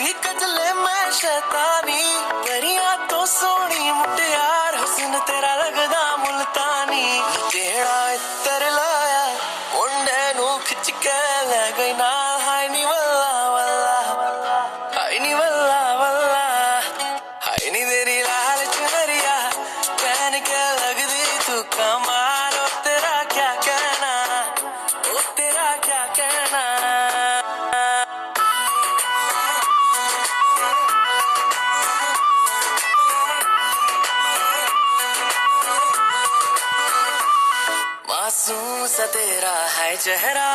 भी कजले मैं शैतानी करिया तो सोनी मुटियार हुस्न तेरा लगदा मुल्तानी तेरा इतर लाया मुंडे नू खिच के ले गई ना हाय नी वल्ला वल्ला हाय नी वल्ला वल्ला हाय नी तेरी लाल चुनरिया पहन के लगदी तू कमाल ओ तेरा क्या कहना ओ तेरा क्या कहना मासूम सा तेरा है चेहरा